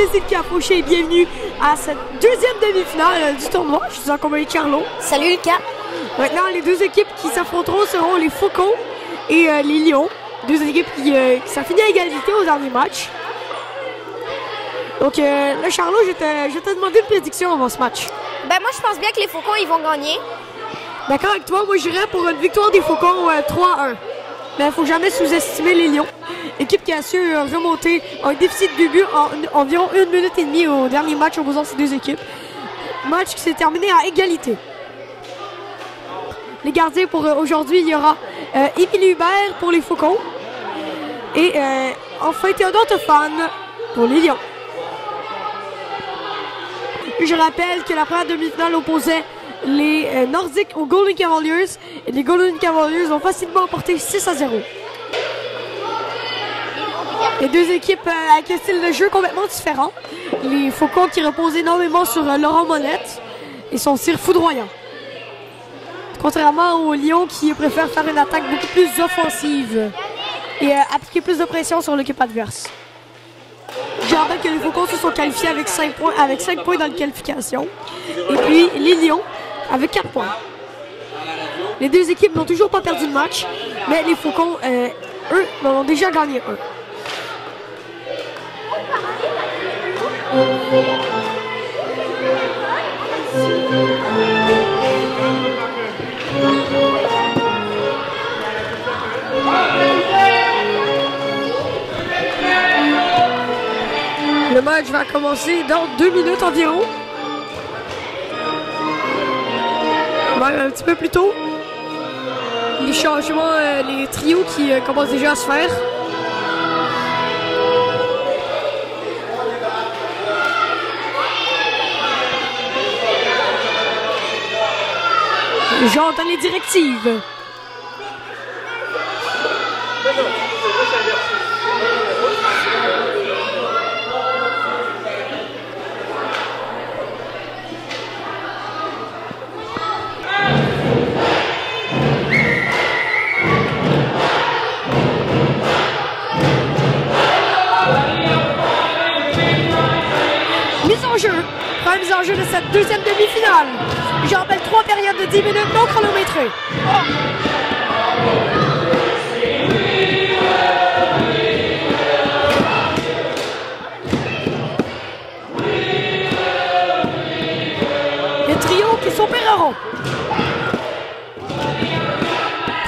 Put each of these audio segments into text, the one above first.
décide qui a approché et bienvenue à cette deuxième demi-finale du tournoi. Je suis en compagnie de Carlo. Salut Lucas. Maintenant, les deux équipes qui s'affronteront seront les Faucons et les Lions. Deux équipes qui ça finit à égalité au dernier match. Donc là, Charlot, je te demander une prédiction avant ce match. Ben moi, je pense bien que les Faucons, ils vont gagner. D'accord avec toi, moi j'irais pour une victoire des Faucons 3-1. Mais il ne faut jamais sous-estimer les Lions. Équipe qui a su remonter un déficit de but en environ 1 minute et demie au dernier match opposant ces deux équipes. Match qui s'est terminé à égalité. Les gardiens pour aujourd'hui, il y aura Émilie Hubert pour les Faucons. Et enfin Théodore Tophane pour les Lions. Je rappelle que la première demi-finale opposait les Nordiques aux Golden Cavaliers. Et les Golden Cavaliers ont facilement emporté 6-0. Les deux équipes avec un style de jeu complètement différent. Les Faucons qui reposent énormément sur Laurent Monette et son tir foudroyant. Contrairement aux Lions qui préfèrent faire une attaque beaucoup plus offensive et appliquer plus de pression sur l'équipe adverse. Je rappelle que les Faucons se sont qualifiés avec 5 points dans la qualification. Et puis les Lions avec 4 points. Les deux équipes n'ont toujours pas perdu de match, mais les Faucons, eux, ont déjà gagné un. Le match va commencer dans 2 minutes environ. Un petit peu plus tôt. Les changements, les trios qui commencent déjà à se faire. J'entends les directives. Première mise en jeu de cette deuxième demi-finale. Je rappelle 3 périodes de 10 minutes non chronométrées. Les trios qui s'opéreront.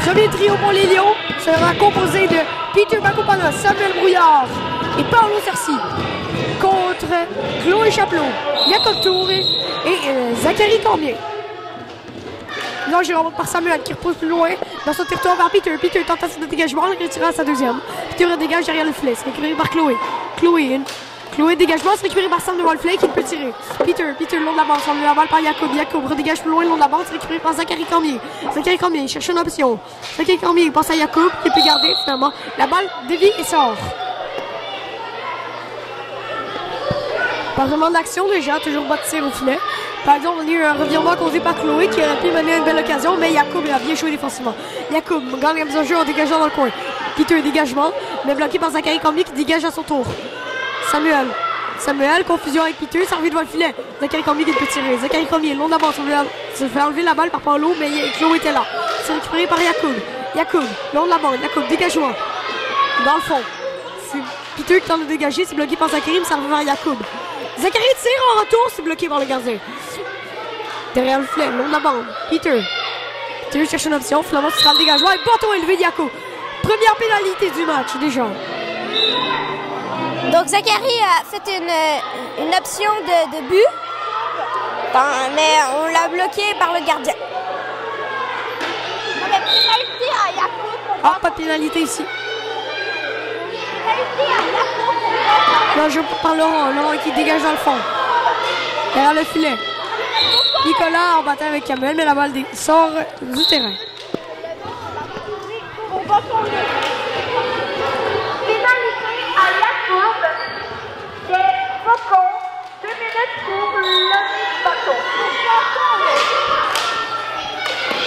Premier trio pour les Lions sera composé de Peter Bakopana, Samuel Brouillard et Paolo Cerci. Contre Chloé Chapelot, Jacob Touré et Zachary Cormier. Là, je remonte par Samuel qui repose plus loin dans son territoire vers Peter. Peter tentative de dégagement, il retire à sa deuxième. Peter dégage derrière le filet, c'est récupéré par Chloé. Chloé dégagement, c'est récupéré par Sam devant le filet qui peut tirer. Peter le long de la bande, on lui la balle par Jacob. Jacob redégage plus loin le long de la bande, c'est récupéré par Zachary Cormier. Zachary Cormier cherche une option. Zachary Cormier passe à Jacob qui peut garder finalement. La balle dévie et sort. Pas vraiment d'action déjà, toujours pas de tir au filet. Par exemple, on a eu un revirement causé par Chloé qui aurait pu mener à une belle occasion, mais Jacob a bien joué défensivement. Jacob gagne la mise en jeu en dégageant dans le coin. Peter dégagement, mais bloqué par Zachary Cormier qui dégage à son tour. Samuel, confusion avec Peter, servi devant le filet. Zachary Cormier qui peut tirer. Zachary Cormier, long d'avance, on se fait enlever la balle par Paolo, mais Chloé était là. C'est récupéré par Jacob, long de la bande, Jacob dégagement. Dans le fond. C'est Peter qui tente de dégager, c'est bloqué par Zachary, mais ça revient vers Jacob. Zachary tire en retour, c'est bloqué par le gardien. Derrière le filet, long de la bande. Peter cherche une option, finalement ce sera le dégagement et bâton élevé de Jacob. Première pénalité du match déjà. Donc Zachary a fait une option de but, mais on l'a bloqué par le gardien. On a pénalité à Jacob. Ah, pas de pénalité ici. Là, je parle Laurent qui dégage dans le fond. Derrière le filet. Nicolas en bataille avec Samuel, mais la balle sort du terrain. Pénalité à Jacob. C'est Faucon. 2 minutes pour le bâton.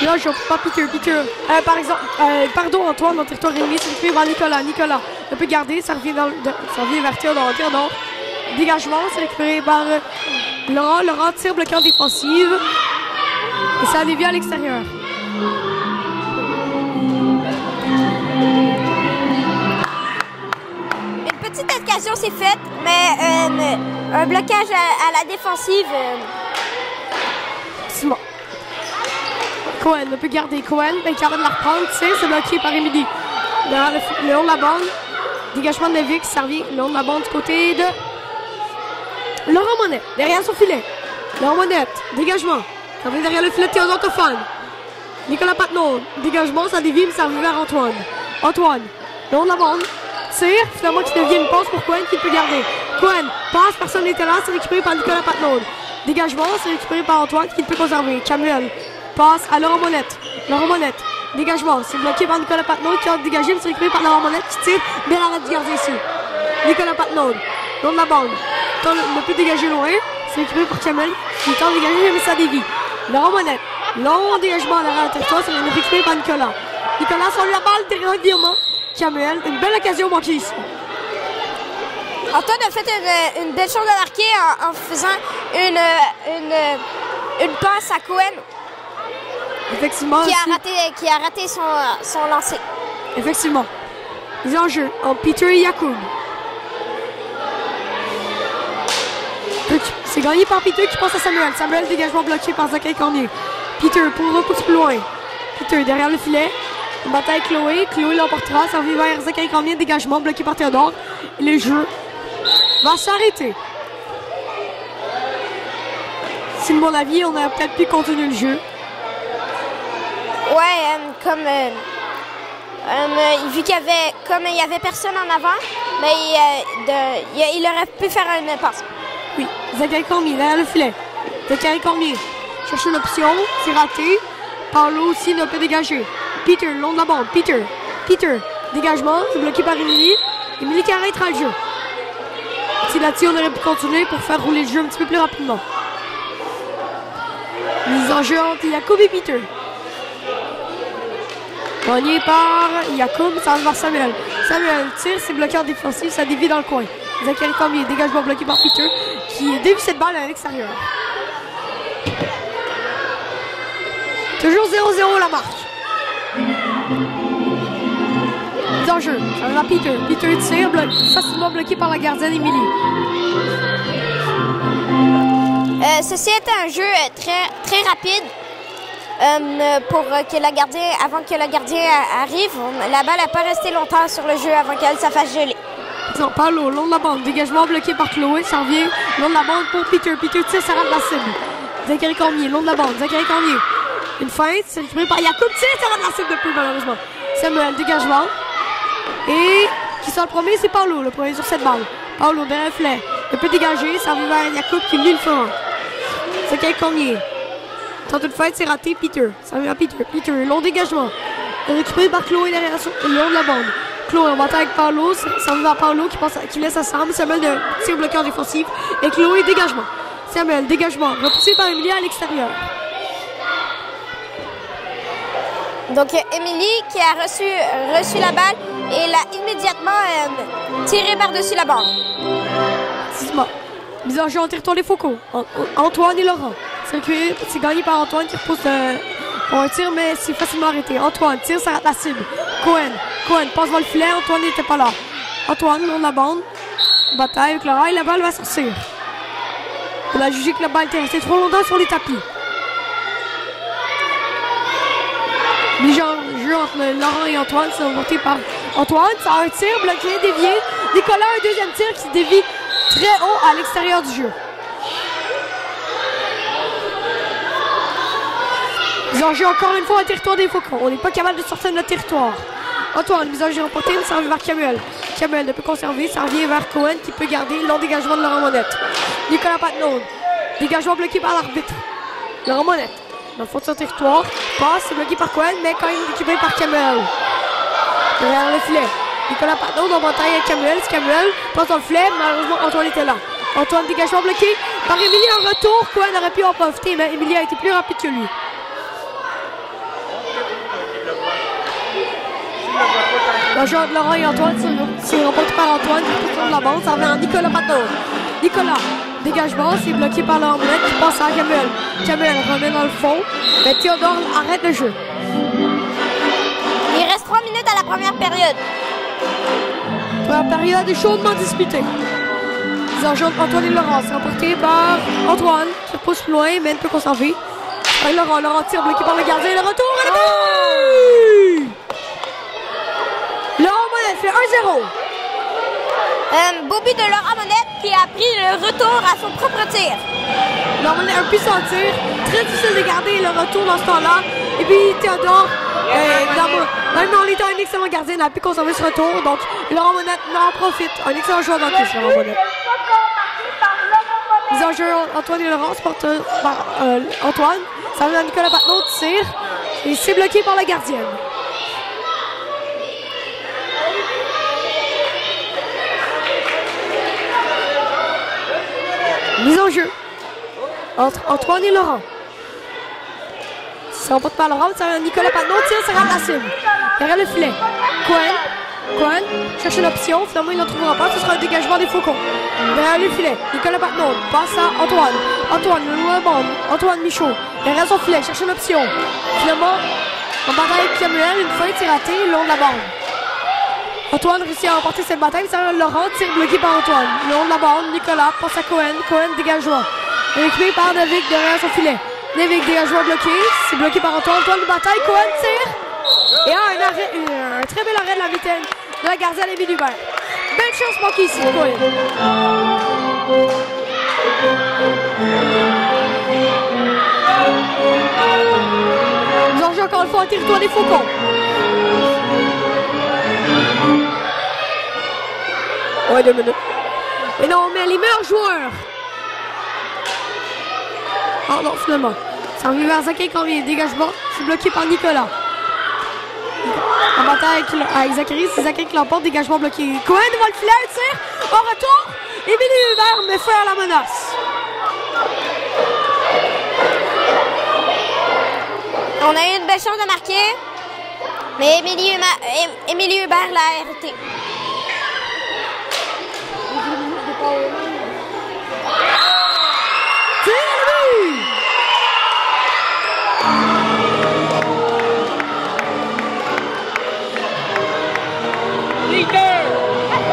Là, je pas Peter. Par exemple, pardon Antoine, dans le territoire ennemi, c'est écrit par Nicolas. On peut garder, ça revient vers Théodore. Dégagement, c'est récupéré par Laurent. Laurent tire bloquant défensive. Et ça dévie à l'extérieur. Une petite occasion s'est faite, mais un blocage à la défensive. C'est bon. Cohen ne peut garder. Cohen, ben, il est capable de la reprendre. C'est bloqué par Émilie. Derrière le long de la bande. Dégagement de Levic, servi le long de la bande du côté de Laurent Monette. Derrière son filet. Laurent Monette, dégagement. Ça vient derrière le filet de Théodore Toffane. Nicolas Patnaud, dégagement, ça dévie, mais ça arrive vers Antoine. Antoine, le long de la bande. Tire, finalement qui devient une passe pour Cohen qui peut garder. Cohen, passe, personne n'était là, c'est récupéré par Nicolas Patnaud. Dégagement, c'est récupéré par Antoine qui peut conserver. Camuel, passe à Laurent Monette. Laurent Monette, dégagement, c'est bloqué par Nicolas Patnaud qui a dégagé, mais c'est récupéré par Laurent Monette qui tire. Bien arrête de garder ici. Nicolas Patnaud, long de la bande. Ne peut dégager loin. C'est récupéré par Camuel. Il tente de dégager, mais ça dévie. Laurent Monette, long dégagement à l'arrière de territoire, ça vient de récupérer par Nicolas. Nicolas sort la balle, derrière le virement. Camuel, une belle occasion manquée ici. Antoine a fait une belle chose de marquer en faisant une passe à Cohen. Effectivement. Qui a raté son lancer. Effectivement. Les enjeux en Peter et Yacoub. C'est gagné par Peter qui passe à Samuel. Samuel, dégagement bloqué par Zachary Cormier. Peter pour repousse plus loin. Peter derrière le filet. Une bataille Chloé. Chloé l'emportera. Servi vers Zachary Cormier. Dégagement bloqué par Théodore. Et le jeu va s'arrêter. Si de mon avis, on aurait peut-être pu continuer le jeu. Ouais, vu qu'il y avait personne en avant, mais il aurait pu faire une passe. Oui, Zachary Cormier derrière le filet. Zachary Cormier cherche une option, c'est raté. Paolo aussi ne peut dégager. Peter, long de la bande. Peter, dégagement, c'est bloqué par Émilie. Émilie qui arrêtera le jeu. Si là-dessus, on aurait pu continuer pour faire rouler le jeu un petit peu plus rapidement. Mise en jeu entre Yacoub et Peter. Gagné par Yacoub, ça va vers Samuel. Samuel tire, c'est bloqué en défensif, ça dévie dans le coin. Zachary Cormier, dégagement bloqué par Peter, qui dévie cette balle à l'extérieur. Toujours 0-0 la marque. Mise en jeu, ça va vers Peter. Peter tire, facilement bloqué par la gardienne Émilie. Ceci est un jeu très rapide. Pour que la gardien, avant que le gardien arrive, la balle n'a pas resté longtemps sur le jeu avant qu'elle se fasse geler. Non, Paolo, long de la bande, dégagement bloqué par Chloé, ça revient long de la bande pour Peter. Peter tire, ça rate la cible. Zachary Cormier, long de la bande, Zachary Cormier. Une feinte, c'est récupéré par Yacoub, tire, ça rate la cible de peu malheureusement. Samuel, dégagement. Et qui sort le premier, c'est Paolo, le premier sur cette balle. Paolo, derrière le filet, il peut dégager, ça revient vers Yacoub qui lui le fera. Zachary Cormier. Tente une feinte, c'est raté, Peter. Ça revient à Peter. Peter, long dégagement. Récupéré par Chloé derrière le long de la bande. Chloé en bataille avec Paolo. Ça revient vers Paolo qui laisse à Sam. Samuel de tir bloqué en défensif. Et Chloé, dégagement. Samuel, dégagement. Repoussé par Émilie à l'extérieur. Donc, Émilie qui a reçu la balle et l'a immédiatement tiré par-dessus la bande. Mise en jeu en territoire des Faucons. Antoine et Laurent. C'est gagné par Antoine qui repousse pour un tir, mais c'est facilement arrêté. Antoine tire, ça rate la cible. Cohen passe dans le filet, Antoine n'était pas là. Antoine, long de la bande. Bataille avec Laurent et la balle va sortir. On a jugé que la balle était restée trop longtemps sur les tapis. Les gens jeu entre Laurent et Antoine sont montés par Antoine. Ça a un tir bloqué, dévié. Nicolas, un deuxième tir qui dévie très haut à l'extérieur du jeu. Mise en jeu encore une fois un territoire des Faucons. On n'est pas capable de sortir de notre territoire. Antoine, mise en jeu remportée, mais ça revient vers Camuel. Camuel ne peut conserver, ça revient vers Cohen qui peut garder long dégagement de Laurent Monette. Nicolas Patnaud, dégagement bloqué par l'arbitre. Laurent Monette, dans le fond de son territoire, passe, c'est bloqué par Cohen, mais quand même récupéré par Camuel. Derrière le filet. Nicolas Patnaud en bataille avec Camuel. Camuel passe dans le filet, malheureusement Antoine était là. Antoine, dégagement bloqué par Émilie en retour. Cohen aurait pu en profiter, mais Émilie a été plus rapide que lui. Le joueur de Laurent et Antoine, c'est remporté par Antoine qui pousse de la bande, ça revient à Nicolas Patnaud. Nicolas, dégagement, c'est bloqué par Laurent Monette qui passe à Camuel. Camuel remet dans le fond, mais Théodore arrête le jeu. Il reste 3 minutes à la première période. Première période est chaudement disputée. Les enjeux Antoine et Laurent, c'est remporté par Antoine qui repousse plus loin, mais ne peut conserver. Laurent tire bloqué par le gardien, le retour et le but! Laurent Monette fait 1-0. Beau but de Laurent Monette qui a pris le retour à son propre tir. Laurent Monette un puissant tir, très difficile de garder le retour dans ce temps-là. Et puis Théodore, même en étant un excellent gardien, n'a pu conserver ce retour. Donc Laurent Monette en profite. Un excellent joueur d'hockey, Laurent Monette. Les enjeux Antoine et Laurent se portent par Antoine. Ça vient à Nicolas Patnaud, tire. Et c'est bloqué par la gardienne. Mise en jeu entre Antoine et Laurent. Ça remporte par Laurent, ça vient à Nicolas Patnaud, tire, ça rate la cible. Derrière le filet. Cohen cherche l'option, finalement il n'en trouvera pas, ce sera un dégagement des Faucons. Derrière le filet, Nicolas Patnaud passe à Antoine. Antoine, le long de la bande, Antoine Michaud. Derrière son filet, cherche une option. Finalement, en bataille avec Samuel, une fois c'est raté, le long de la bande. Antoine réussit à remporter cette bataille, ça Laurent, tire bloqué par Antoine. Le long de la bande, Nicolas passe à Cohen, dégagement. Récupéré par David derrière son filet. David, dégagement bloqué, c'est bloqué par Antoine, de bataille, Cohen tire. Et un très bel arrêt de la vitaine de la gardienne Émilie Hubert. Belle chance manquée ici, Cohen. Nous en jouons encore une fois un territoire des Faucons. Ouais, 2 minutes. Et non, mais les meilleurs joueurs. Oh non, finalement. Ça revient vers Zachary Cormier. Dégagement. C'est bloqué par Nicolas. En bataille avec Zachary. C'est Zachary qui l'emporte. Dégagement bloqué. Cohen devant le filet. Tire. Au retour. Émilie Hubert met fin à la menace. On a eu une belle chance de marquer. Mais Émilie Hubert l'a arrêté.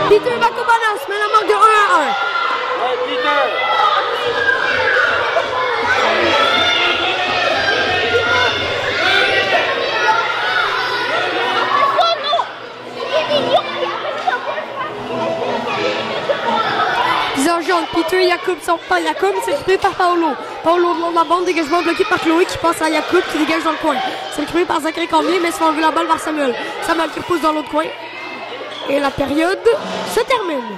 Peter Makobanas met la marque de 1-1. Ouais, Peter. Jean, Peter, Yacoub, sort pas Yacoub, c'est récupéré par Paolo. Paolo dans la bande, dégagement bloqué par Chloé qui passe à Yacoub qui dégage dans le coin. C'est récupéré par Zachary Cormier, mais se fait enlever la balle vers Samuel. Samuel qui repousse dans l'autre coin. Et la période se termine.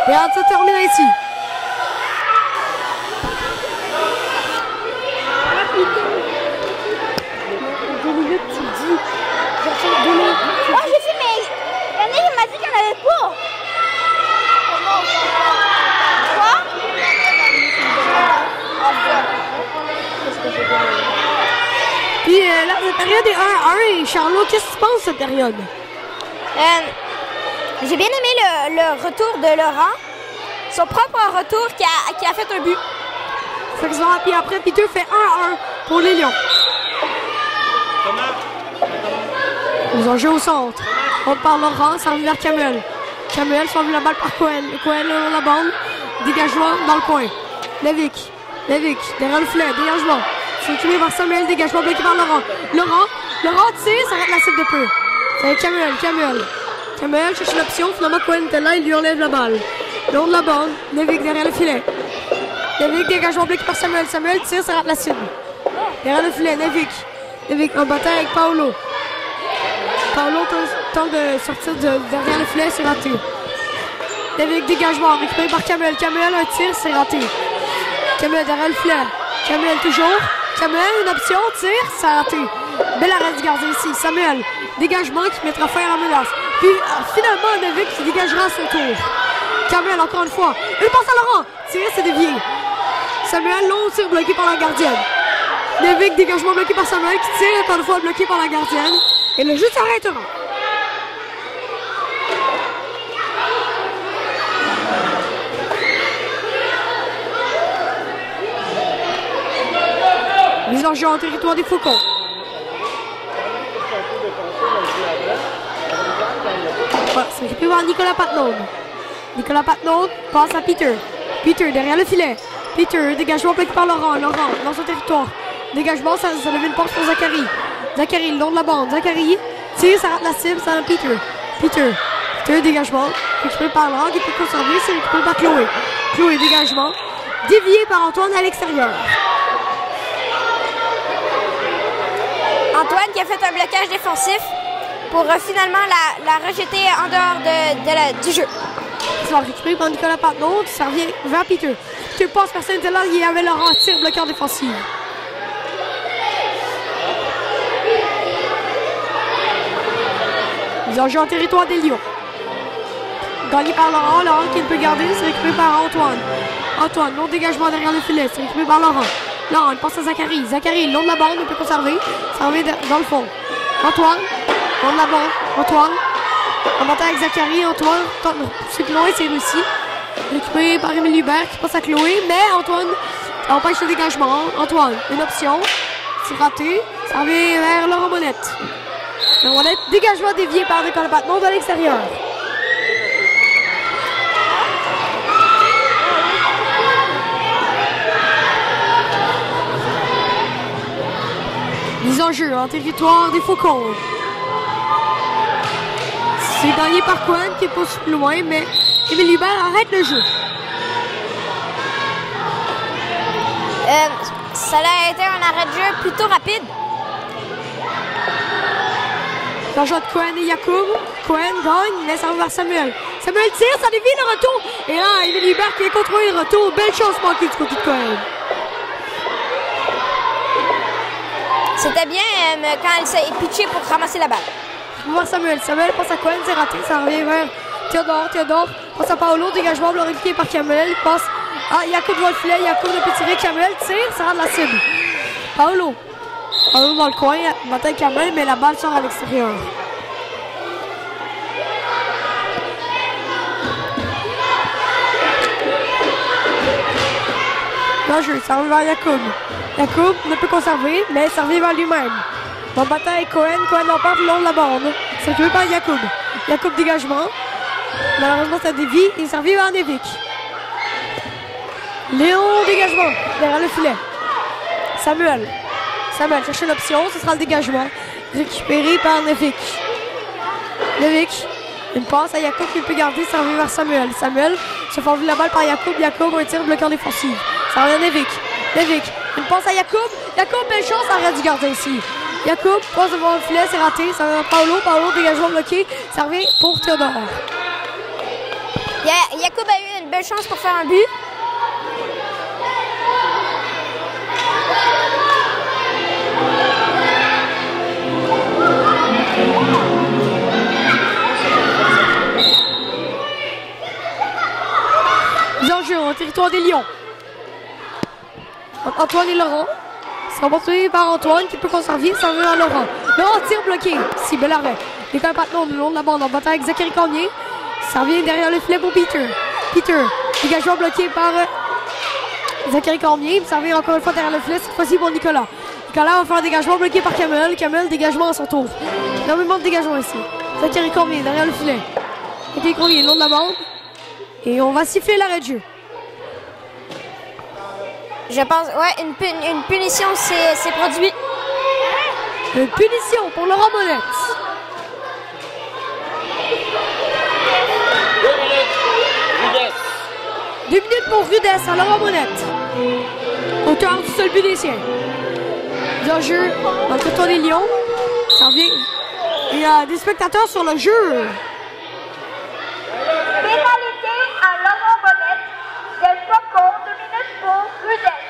Période se termine ici. Oh, je sais, mais Yannick m'a dit qu'il n'y en avait pas. Quoi? Puis là, cette période est 1-1. Et Charlot, qu'est-ce que tu penses de cette période? J'ai bien aimé le retour de Laurent. Son propre retour qui a fait un but. Puis après, Peter fait 1-1 pour les Lions. Ils ont joué au centre. On parle Laurent, ça revient vers Camuel. Camuel s'en vu la balle par Cohen. Cohen dans la bande. Dégagement dans le coin. Levic, derrière le filet, dégagement. C'est récupéré par Samuel, dégagement bloqué par Laurent. Laurent tire, ça rate la cible de peu. C'est Camuel cherche l'option. Finalement, Cohen était là, il lui enlève la balle. Le long de la bande, Levic derrière le filet. Levic, dégagement bloqué par Samuel. Samuel tire, ça rate la cible. Derrière le filet, Levic en bataille avec Paolo. Paolo tente de sortir derrière le filet, c'est raté. Levic, dégagement, récupéré par Camuel. Camuel, un tir, c'est raté. Camuel derrière le filet. Camuel toujours. Camuel, une option, tire, c'est raté. Bel arrêt du gardien ici. Samuel, dégagement qui mettra fin à la menace. Puis finalement, Levic qui dégagera à son tour. Camuel, encore une fois. Il passe à Laurent. Tire, c'est dévié. Samuel, long tir bloqué par la gardienne. Nevic, dégagement bloqué par Samuel qui tire encore une fois bloqué par la gardienne. Et le jeu s'arrêtera. Mise en jeu en territoire des Faucons. Voilà, c'est récupéré par Nicolas Patnaud. Nicolas Patnaud passe à Peter. Peter derrière le filet. Peter, dégagement bloqué par Laurent. Laurent dans son territoire. Dégagement, ça devient une porte pour Zachary. Zachary, le long de la bande. Zachary tire, ça rate la cible, ça va Peter. Peter, dégagement. Récupéré par Lang, il peut conserver, c'est récupéré par Chloé. Chloé, dégagement. Dévié par Antoine à l'extérieur. Antoine qui a fait un blocage défensif pour finalement la rejeter en dehors du jeu. Ça va récupérer par Nicolas Patnaud, ça revient vers Peter. Peter passe, personne n'était là, il y avait Laurent, tir, bloqueur défensif. Ils ont joué en territoire des Lions. Gagné par Laurent, Laurent qui ne peut garder, c'est récupéré par Antoine. Antoine, long dégagement derrière le filet, c'est récupéré par Laurent. Laurent, il passe à Zachary. Zachary, long de la bande, il peut conserver. Ça revient dans le fond. Antoine, long de la bande. Antoine, en bataille avec Zachary. Antoine, c'est plus loin, c'est réussi. Récupéré par Émile Hubert qui passe à Chloé, mais Antoine empêche le dégagement. Antoine, une option. C'est raté. Ça revient vers Laurent Monette. Laurent Monette, dégagement dévié par Nicolas Patnaud à l'extérieur. Mise en jeu en territoire des Faucons. C'est gagné par Cohen qui pousse plus loin, mais Émile Hubert arrête le jeu. Ça a été un arrêt de jeu plutôt rapide. L'enjeu de Cohen et Yacoub. Cohen gagne, mais ça va vers Samuel. Samuel tire, ça dévie le retour. Et là, Émile Hubert qui est contrôlé le retour. Belle chance manquée du côté de Cohen. C'était bien quand elle s'est pitchée pour ramasser la balle. On va voir Samuel. Samuel passe à Cohen, c'est raté. Ça revient vers Théodore. Théodore passe à Paolo. Dégagement glorifié par Kamel. Passe à Yacoub devant le filet. Yacoub ne peut tirer. Kamel tire. Ça rend la cible. Paolo. Paolo dans le coin. Bataille Kamel, mais la balle sort à l'extérieur. Bien joué. Ça revient vers Yacoub. Yacoub ne peut conserver, mais ça revient vers lui-même. Dans bataille, Cohen l'emporte le long de la bande. C'est joué par Yacoub. Yacoub dégagement. Malheureusement, ça dévie et ça revient vers Nevic. Léon dégagement derrière le filet. Samuel cherche l'option, ce sera le dégagement. Récupéré par Nevic. Une passe à Yacoub qui peut garder, ça revient vers Samuel. Samuel se fait enlever la balle par Yacoub. Yacoub un tir bloquant défensif. Ça revient à Nevic. Une passe à Yacoub. Yacoub, belle chance, arrête du gardien ici. Yacoub passe devant le filet, c'est raté. Ça va Paolo, dégagement bloqué. Ça revient pour Théodore. Yacoub a eu une belle chance pour faire un but. Mise en jeu au territoire des Lions. Antoine et Laurent. C'est remporté par Antoine qui peut conserver. Ça revient à Laurent. Laurent tire bloqué. Si, bel arrêt. Nicolas Patnaud le long de la bande en bataille avec Zachary Cormier. Ça revient derrière le filet pour Peter. Dégagement bloqué par Zachary Cormier. Ça revient encore une fois derrière le filet. Cette fois-ci pour Nicolas. Nicolas va faire un dégagement bloqué par Kamel. Kamel, dégagement à son tour. Énormément de dégagement ici. Zachary Cormier derrière le filet. Zachary Cormier le long de la bande. Et on va siffler l'arrêt de jeu. Je pense, ouais, une punition s'est produite. Une punition pour Laurent Monette. 2 minutes pour Rudesse à Laurent Monette. Auteur du seul but des siens. Bien jeu dans le territoire des Lions. Ça revient. Il y a des spectateurs sur le jeu. Pénalité à Laurent Monette des Faucons, 2 minutes pour Rudesse.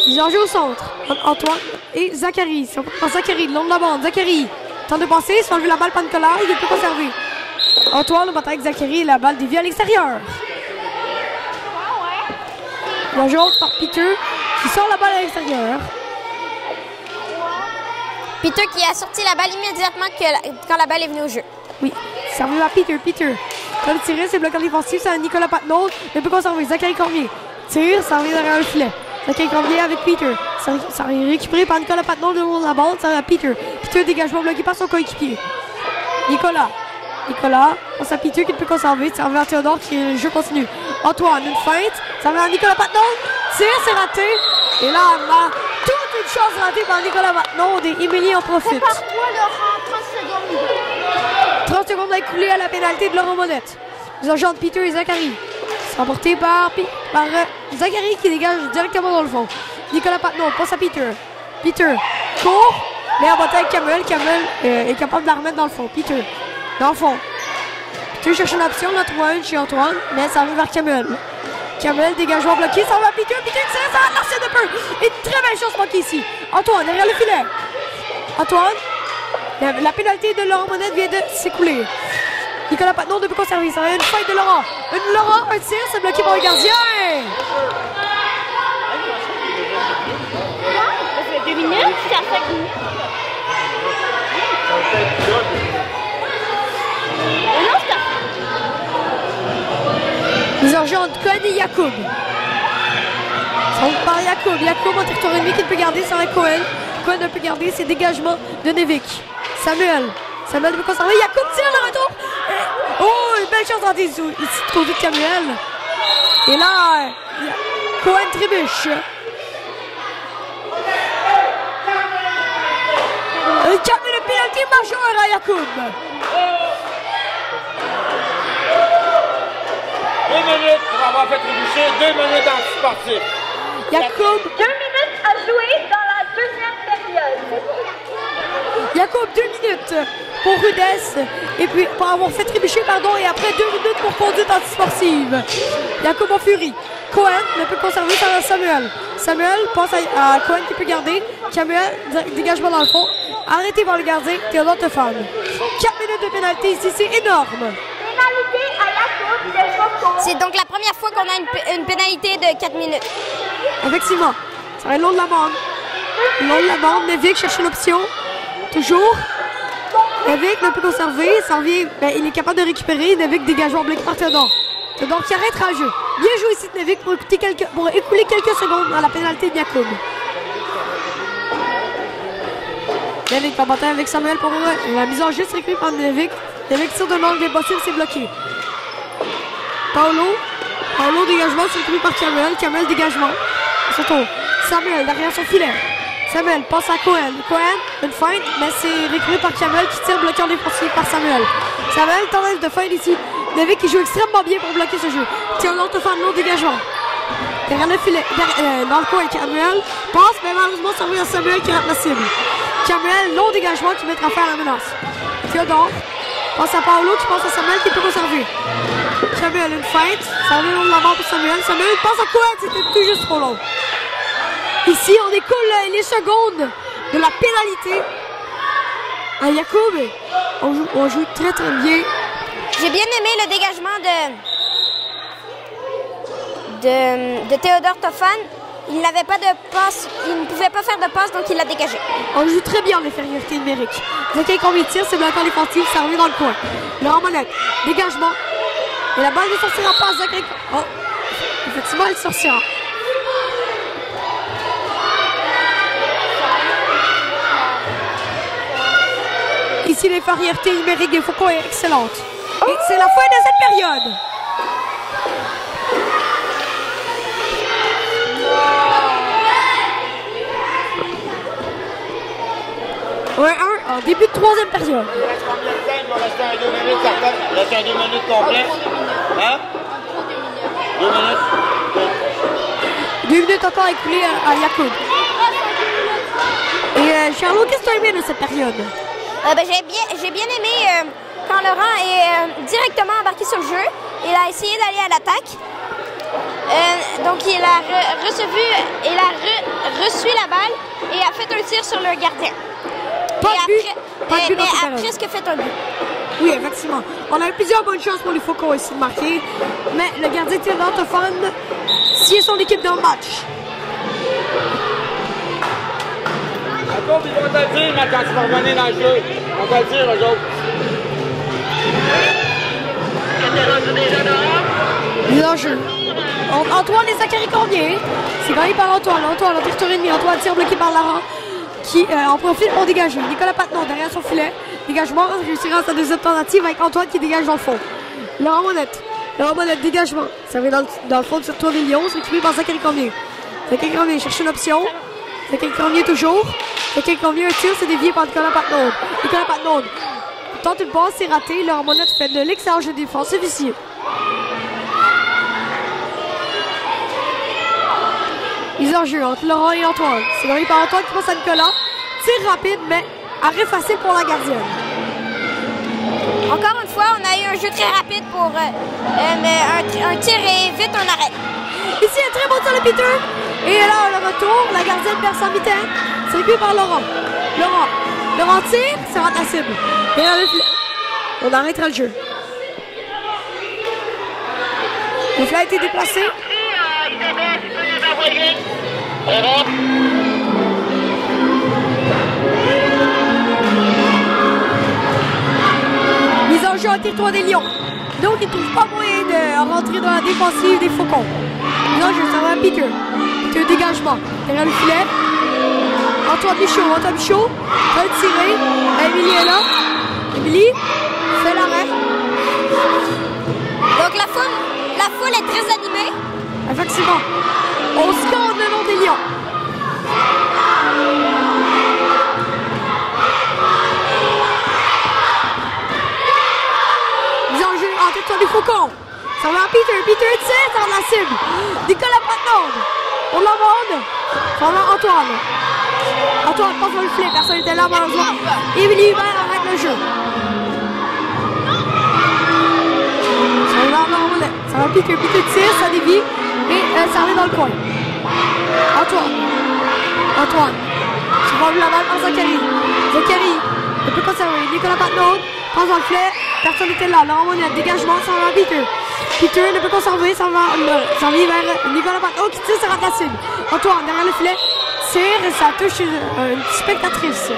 Ils ont joué au centre. Antoine et Zachary. Zachary, le long de la bande. Zachary tente de passer. Il s'est enlevé la balle par Nicolas. Il peut conserver. Antoine, le bataille avec Zachary. La balle dévie à l'extérieur. La jaune par Peter qui sort la balle à l'extérieur. Peter qui a sorti la balle immédiatement quand la balle est venue au jeu. Oui, servi par Peter. Peter. Quand le tirer, c'est bloqué défensif, c'est Nicolas Patnaud. Mais peut conserver. Zachary Cormier. Tire, ça revient derrière le filet. Zachary Cormier avec Peter. Ça est récupéré par Nicolas Patnaud le long de la balle. Ça va à Peter. Peter dégagement bloqué par son coéquipier. Nicolas. On à Peter qui ne peut conserver. Ça revient à Théodore qui le jeu continue. Antoine, une feinte. Ça revient à Nicolas Patnaud. Tire, c'est raté. Et là, on a toute une chance ratée par Nicolas Patnaud et Émilie en profite. Par toi, Laurent, 30 secondes. 30 secondes à écouler à la pénalité de Laurent Monette. Les agents de Peter et Zachary. C'est emporté par Zachary qui dégage directement dans le fond. Nicolas Patnaud passe à Peter. Peter court, mais en bataille avec Kamel. Kamel est capable de la remettre dans le fond. Peter, dans le fond. Peter cherche une option, on en trouve une chez Antoine, mais ça arrive vers Kamel. Kamel, dégagement bloqué, ça va à Peter. Peter tire, ça va lancer de peu. Une très belle chance manquée ici. Antoine, derrière le filet. Antoine. La pénalité de Laurent Monette vient de s'écouler. Nicolas Patnaud ne peut conserver. Ça va une faille de Laurent. Un tir, c'est bloqué par le gardien. Ça fait 2 minutes, c'est à 5 minutes. Non, c'est à... Les agents de Cohen et Yacoub. Ça va par Yacoub. Yacoub en territoire ennemi qui ne peut garder. Ça va Cohen. Cohen ne peut garder ses dégagements de Nevic. Samuel ne peut conserver. Yacoub tire le retour. Oh, une belle chance ratée ici trop vite Samuel. Et là, Cohen trébuche. Il calme le pénalty majeur à Yacoub. 2 minutes pour avoir fait trébucher, 2 minutes anti-sportif. Yacoub. 2 minutes à jouer dans la deuxième période. Yacoub, 2 minutes pour rudesse et puis pour avoir fait trébucher, et après 2 minutes pour conduite antisportive. Yacoub en furie. Cohen ne peut conserver ça. Samuel passe à Cohen qui peut garder. Samuel, dégagement dans le fond. Arrêté par le gardien, Théodore Tefan. 4 minutes de pénalité ici, c'est énorme. Pénalité à Yacoub de Faucon. C'est donc la première fois qu'on a une pénalité de 4 minutes. Effectivement, ça va être long de la bande. Nevic cherche l'option. Toujours. Nevic ne peut conserver. Ça revient, il est capable de récupérer. Nevic dégagement bloqué par Théodore. Théodore qui arrêtera le jeu. Bien joué ici de Nevic pour écouler quelques secondes dans la pénalité de Yacoub. Nevic va battre avec Samuel pour la mise en jeu récupérée par Nevic. Nevic tire de l'angle impossible, c'est bloqué. Paolo dégagement, c'est récupéré par Kamel dégagement. Surtout Samuel derrière son filet. Samuel passe à Cohen. Une feinte, mais c'est récupéré par Kamel qui tire bloqué en défensif par Samuel. Samuel tente de feinte ici. Nevic qui joue extrêmement bien pour bloquer ce jeu. Théodore te fait un long dégagement. Derrière le filet, dans le coin, Kamel passe, mais malheureusement ça revient à Samuel qui rate la cible. Kamel, long dégagement qui mettra fin à la menace. Théodore passe à Paolo qui passe à Samuel qui peut conserver. Samuel, une feinte, ça revient long de la barre pour Samuel. Samuel passe à Cohen, c'était tout juste trop long. Ici, on écoule les secondes de la pénalité à Yacoub. On joue très très bien. J'ai bien aimé le dégagement de Théodore Tofan. Il n'avait pas de passe, il ne pouvait pas faire de passe, donc il l'a dégagé. On joue très bien en infériorité numérique. Zachary Cormier tire, c'est bloquant défensif, ça revient dans le coin. Laurent Monette, dégagement. Et la balle ne sortira pas, Zachary. Oh, effectivement, elle sortira. Ici, l'infériorité numérique des Faucons est excellente. Et c'est la fin de cette période. Ouais, en début de troisième période. Il reste combien de temps? Il va rester un 2 minutes, certain. Il reste un 2 minutes complet. Hein? 2 minutes? 2 minutes encore écoulées à Yacoub. Et Charlot, qu'est-ce que tu as aimé de cette période? J'ai bien aimé quand Laurent est directement embarqué sur le jeu. Il a essayé d'aller à l'attaque. Donc il a reçu la balle et a fait un tir sur le gardien. Pas de but. Pas de but dans mais cette a période. presque fait un but. Oui, effectivement. On a eu plusieurs bonnes chances pour les Faucons ici de marquer. Mais le gardien de Dantophone sied son équipe dans le match. Jacob, ils vont te le dire, mais quand tu vas revenir dans le jeu. On va te le dire, eux autres. Mise en jeu. Antoine et Zachary Cormier. C'est gagné par Antoine. Antoine en territoire ennemi. Antoine tire bloqué par Laurent qui en profite pour dégager. Nicolas Patnon derrière son filet. Dégagement réussira sa deuxième tentative avec Antoine qui dégage dans le fond. Laurent Monette. Laurent Monette, dégagement. Ça va dans le fond du territoire des Lions. C'est récupéré par Zachary Cormier. Zachary Cormier cherche une option. Zachary Cormier toujours. Zachary Cormier un tir, c'est dévié par Nicolas Patnon. Nicolas Patnon tente une passe, c'est raté. Laurent Monette fait de l'excellent jeu défensif ici. Mise en jeu entre Laurent et Antoine. C'est gagné par Antoine qui passe à Nicolas. Tir rapide, mais arrêt facile pour la gardienne. Encore une fois, on a eu un jeu très rapide pour un tir et vite un arrêt. Ici, un très bon tir de Peter. Et là, le retour, la gardienne perd sa mitaine. C'est récupéré par Laurent. Laurent tire, ça rate la cible. Et là, on arrêtera le jeu. Le fly a été déplacé. Mise en jeu en territoire des Lions. Donc, ils ne trouvent pas moyen de rentrer dans la défensive des Faucons. Mise en jeu, ça va à Peter. Peter, dégagement. Derrière le filet. Antoine Michaud. Va le tirer. Émilie est là. Émilie fait l'arrêt. Donc la foule est très animée. Effectivement. On scande le nom des Lions. Mise en jeu en territoire des Faucons. Ça va à Peter. Peter tire dans la cible. Nicolas Patnon. On l'aborde. Ça va à Antoine. Antoine passe dans le filet. Personne n'était là malheureusement. Émilie Hubert arrête le jeu. Ça va Peter. Peter tire. Ça dévie. Et ça arrive dans le coin. Antoine. Tu vas la balle par Zachary. Zachary ne peut conserver. Nicolas Patnon passe dans le filet. Personne n'était là. Laurent Monette. Dégagement. Ça va à Peter. Peter ne peut conserver. Ça va vers Nicolas Patnon qui tire. Ça rate la cible. Antoine derrière le filet. Tire et ça touche une spectatrice.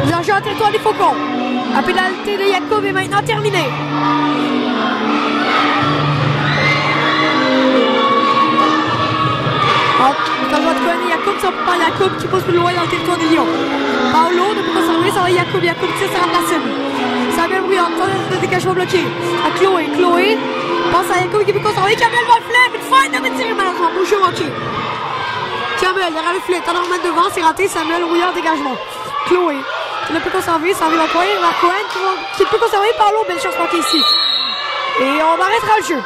Mise en jeu en territoire des Faucons. La pénalité de Jacob est maintenant terminée. Ça va de Cohen et Jacob, ça pas Jacob qui pose plus loin dans le territoire des Lions. Paolo ne peut pas s'enlever, ça va Jacob tire, ça rate la cible. Samuel Brouillard, le dégagement bloqué. À Chloé passe à Jacob qui peut conserver. Kamel va le filet, une fois, il devait tirer malheureusement. Boucher manqué. Kamel, derrière le filet, t'en remettre devant, c'est raté. Samuel Brouillard, dégagement. Chloé, qui ne peut conserver, ça arrive à Cohen. Qui peut conserver. Paolo, belle chance manquée ici. Et on arrêtera le jeu.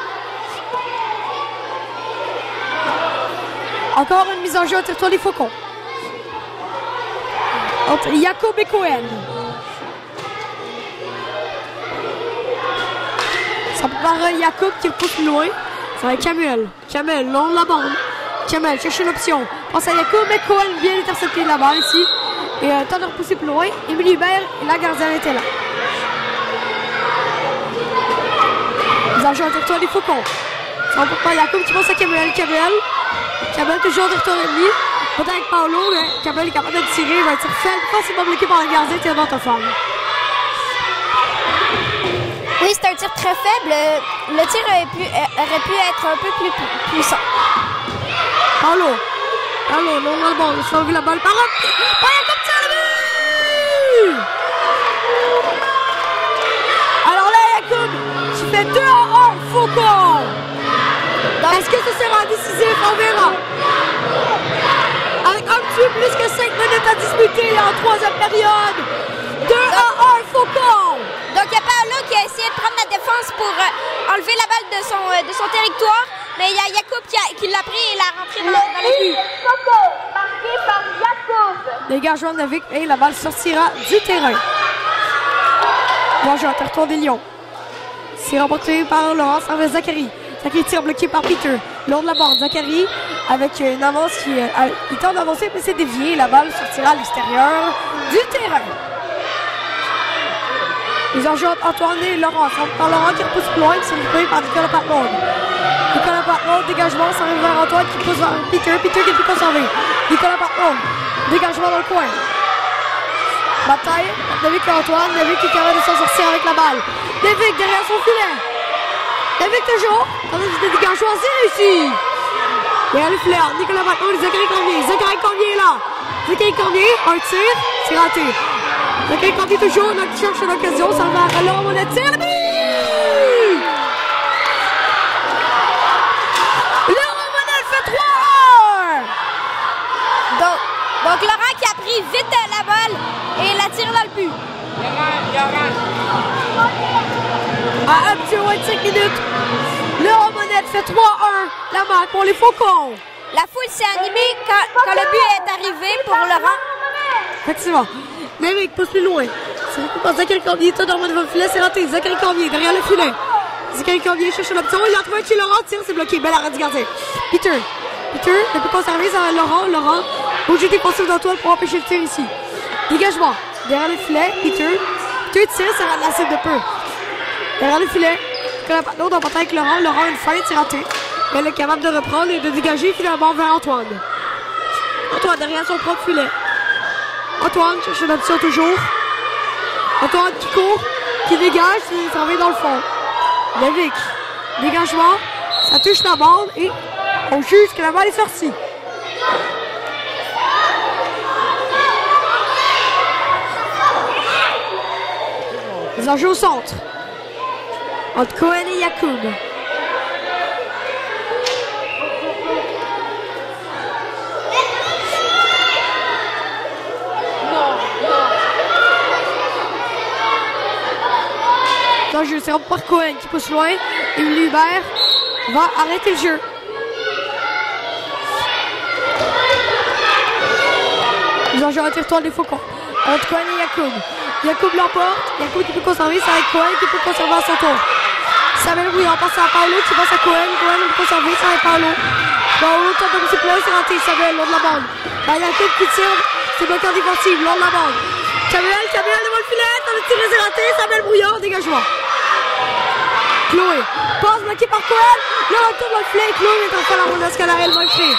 Encore une mise en jeu au territoire des Faucons. Entre Jacob et Cohen. Ça part Jacob qui repousse plus loin. Ça va être Kamel. Kamel, long de la bande. Kamel cherche une option. Passe à Jacob, mais Cohen vient intercepter la balle ici. Et tente de repousser plus loin. Émilie Hubert et la gardienne était là. Mise en jeu au territoire des Faucons. Ça va pour Jacob qui passe à Kamel. Kamel toujours en territoire ennemi. Peut-être avec Paolo, mais Kamel est capable de tirer. Il va être faible, facilement bloqué par la gardienne qui est dans ta femme. Oui, c'est un tir très faible. Le tir aurait pu être un peu plus puissant. Paolo, non, bon, il s'en vu la balle. Par Jacob tire le but! Alors là, Jacob, tu fais 2-1 Faucon. Est-ce que ce sera décisif? On verra. Avec un petit peu plus que 5 minutes à disputer en troisième période. 2-1 Faucon. Donc il y a Paolo qui a essayé de prendre la défense pour enlever la balle de son territoire. Mais il y a Jacob qui l'a pris et l'a rentré dans le but. Faucon, marqué par Jacob. Dégagement de Vic et la balle sortira du terrain. Bon jeu, territoire des Lions. C'est remporté par Laurent avec Zachary. Zachary tire bloqué par Peter. Lors de la bande, Zachary avec une avance qui il tente d'avancer, mais c'est dévié. La balle sortira à l'extérieur du terrain. Les agents Antoine et Laurent. Laurent qui repousse plus loin, qui s'est récupéré par Nicolas Patmond. Nicolas Patmond, dégagement, ça arrive vers Antoine qui pousse vers Peter. Peter qui est plus conservé. Nicolas Patmond, dégagement dans le coin. Bataille, David et Antoine. David qui est capable de s'en sortir avec la balle. David derrière son filet. David toujours. Tandis que le dégagement, c'est réussi. Derrière le filet, Nicolas Patmond et Zachary Cormier. Zachary Cormier est là. Zachary Cormier, un tir, c'est raté. Zachary Cormier toujours, donc il cherche l'occasion. Ça va à Laurent Monette. Tire le but! Laurent Monette fait 3-1! Donc Laurent qui a pris vite la balle et la tire dans le but. À un petit 25 minutes, Laurent Monette fait 3-1. La marque pour les Faucons. La foule s'est animée quand le but est arrivé pour Laurent. Effectivement. Méric pousse plus loin. C'est récupéré par Zachary Cormier. Tout devant le filet, c'est raté. Zachary Cormier derrière le filet. Zachary Cormier cherche l'option. Il a trouvé chez Laurent. Tire, c'est bloqué. Belle arrêt du gardien. Peter ne peut conserver. Ça va Laurent. Laurent. Bouger défensif d'Antoine pour empêcher le tir ici. Dégagement. Derrière le filet. Peter tire, ça rate la cible de peu. Derrière le filet. Nicolas Patnaud en bataille avec Laurent. Laurent une feinte, c'est raté. Mais elle est capable de reprendre et de dégager finalement vers Antoine. Antoine derrière son propre filet. Antoine cherche l'option toujours. Antoine qui court, qui dégage, il s'en va dans le fond. Levic, dégagement, ça touche la bande et on juge que la balle est sortie. Les enjeux au centre. Entre Cohen et Yacoub. Jeu, c'est par Cohen qui pousse loin. Et Hubert va arrêter le jeu. Ils ont joué un territoire des Faucons. Entre Cohen et Yacoub. Yacoub l'emporte. Yacoub qui peut conserver. Ça va être Cohen qui peut conserver à son tour. Samuel Brouillard passe à Paolo qui passe à Cohen. Cohen peut conserver. Ça va être Paolo. Paolo tente de pousser plus loin. C'est raté. Samuel, long de la bande. Yacoub qui tire. C'est bloqué en défensive. Long de la bande. Samuel devant le filet. Dans le tir, c'est raté. Samuel Brouillard. Dégagement. Chloé, passe bloquée par Cohen, le retour dans le filet, Chloé est en train de la rondesse qu'elle a réellement créée.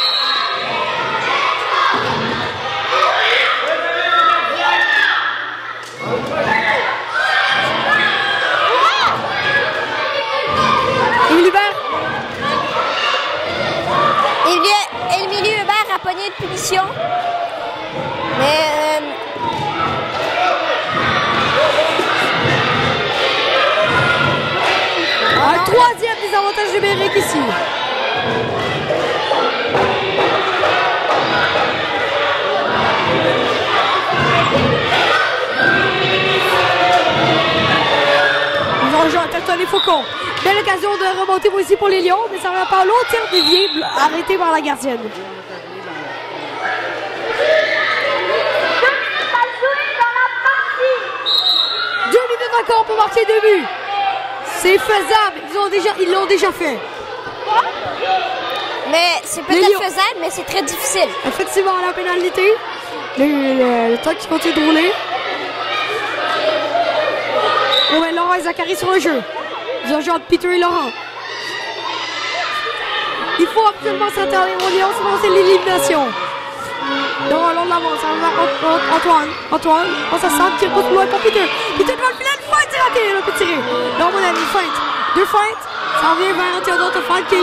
Émilie Hubert. Émilie Hubert a pogné une punition. Mais un troisième désavantage numérique ici. Ils ont rejoint les Faucons. Belle occasion de remonter ici pour les Lions, mais ça va pas l'autre tir dévié, arrêté par la gardienne. 2 minutes à jouer dans la partie. 2 minutes encore pour marquer 2 buts. C'est faisable, ils l'ont déjà fait. Mais c'est peut-être faisable, mais c'est très difficile. Effectivement, la pénalité. Le temps qui continue de rouler. Bon, ben, Laurent et Zachary sur le jeu. Ils ont joué entre Peter et Laurent. Il faut absolument s'interner au Lyon, sinon c'est l'élimination. Laurent, long de l'avant, ça va Antoine, pense à Sam qui repose loin pour Peter. Peter devant le filet, une feinte, c'est raté, il a pu tirer. Laurent, mon ami, une feinte. 2 feintes, ça revient vers Théodore Tofan qui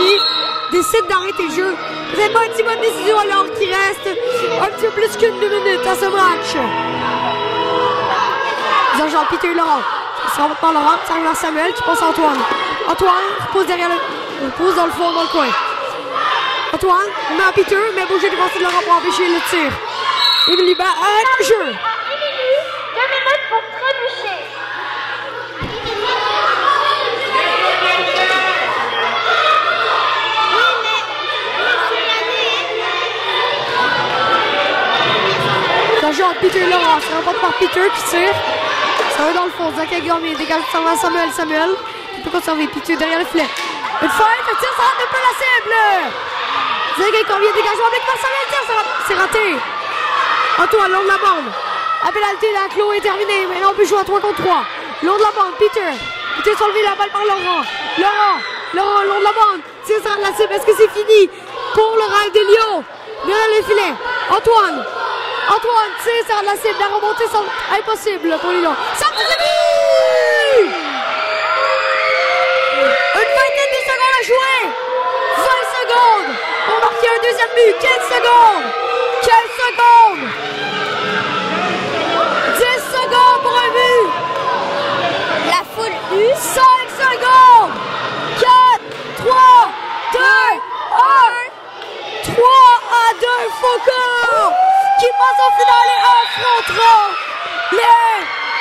décide d'arrêter le jeu. C'est pas une si bonne décision alors qu'il reste un petit peu plus qu'une 2 minutes à ce match. Ils ont joué Peter et Laurent. Ça va par Laurent, ça arrive vers Samuel qui pense à Antoine. Antoine repose derrière repose dans le fond, dans le coin. Antoine met à Peter, mais bouger devant de Laurent pour empêcher le tir. Émilie arrête le jeu. 2 minutes pour trébucher. Ça joue entre Peter et Laurent, c'est remporté par Peter qui tire. Ça va dans le fond, Zachary Cormier dégage, ça va Samuel qui peut conserver. Peter derrière le filet. Une fight, le tir, ça rentre un peu la cible. Zéguin qui revient dégagement avec Marcel, le tir, c'est raté. Antoine, long de la bande. La pénalité d'Anclos est terminée. Maintenant, on peut jouer à 3 contre 3. Long de la bande, Peter. Peter sont levé la balle par Laurent. Laurent, long de la bande. Tir, ça rentre la cible. Est-ce que c'est fini pour le rail des Lions? Derrière les filets. Antoine, tir, ça rentre la cible. La remontée, c'est impossible pour les Lions. Ça rentre le but! Une vingtaine de secondes à jouer. 20 secondes pour marquer un deuxième but. 15 secondes. 15 secondes. 10 secondes pour un but. La foule U. 5 secondes. 4, 3, 2, 1. 3 à 2. Faucon qui passe en finale et affrontera les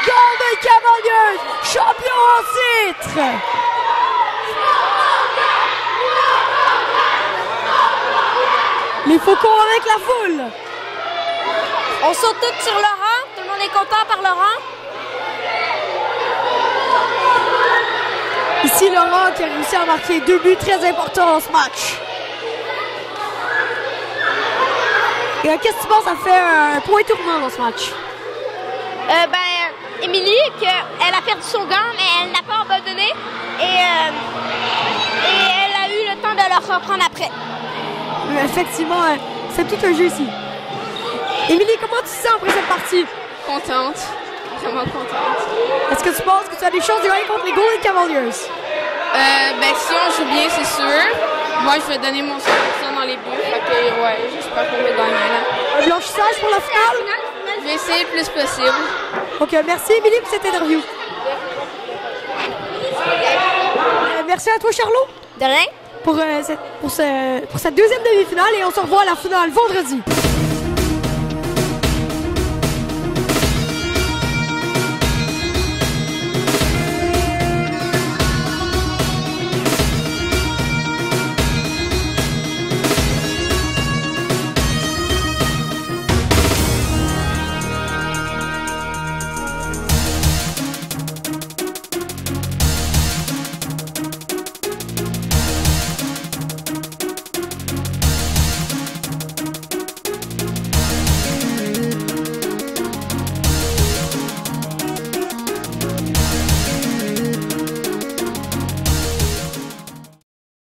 Golden Cavaliers, champions en titre. Les Faucons avec la foule. On saute tous sur Laurent. Tout le monde est content par Laurent. Ici, Laurent qui a réussi à marquer 2 buts très importants dans ce match. Et qu'est-ce que tu penses a fait un point tournant dans ce match? Émilie, elle a perdu son gant, mais elle n'a pas abandonné. Et elle a eu le temps de le reprendre après. Effectivement, c'est tout un jeu ici. Émilie, comment tu te sens après cette partie? Contente. Vraiment contente. Est-ce que tu penses que tu as des chances de gagner contre les Golden Cavaliers? Si on joue bien, c'est sûr. Moi, je vais donner mon 100% dans les buts. Fait que, ouais, j'espère qu'on va gagner là. Un blanchissage pour la finale? Je vais essayer le plus possible. Ok, merci Émilie pour cette interview. Merci à toi, Charlot. De rien. Pour cette deuxième demi-finale et on se revoit à la finale vendredi.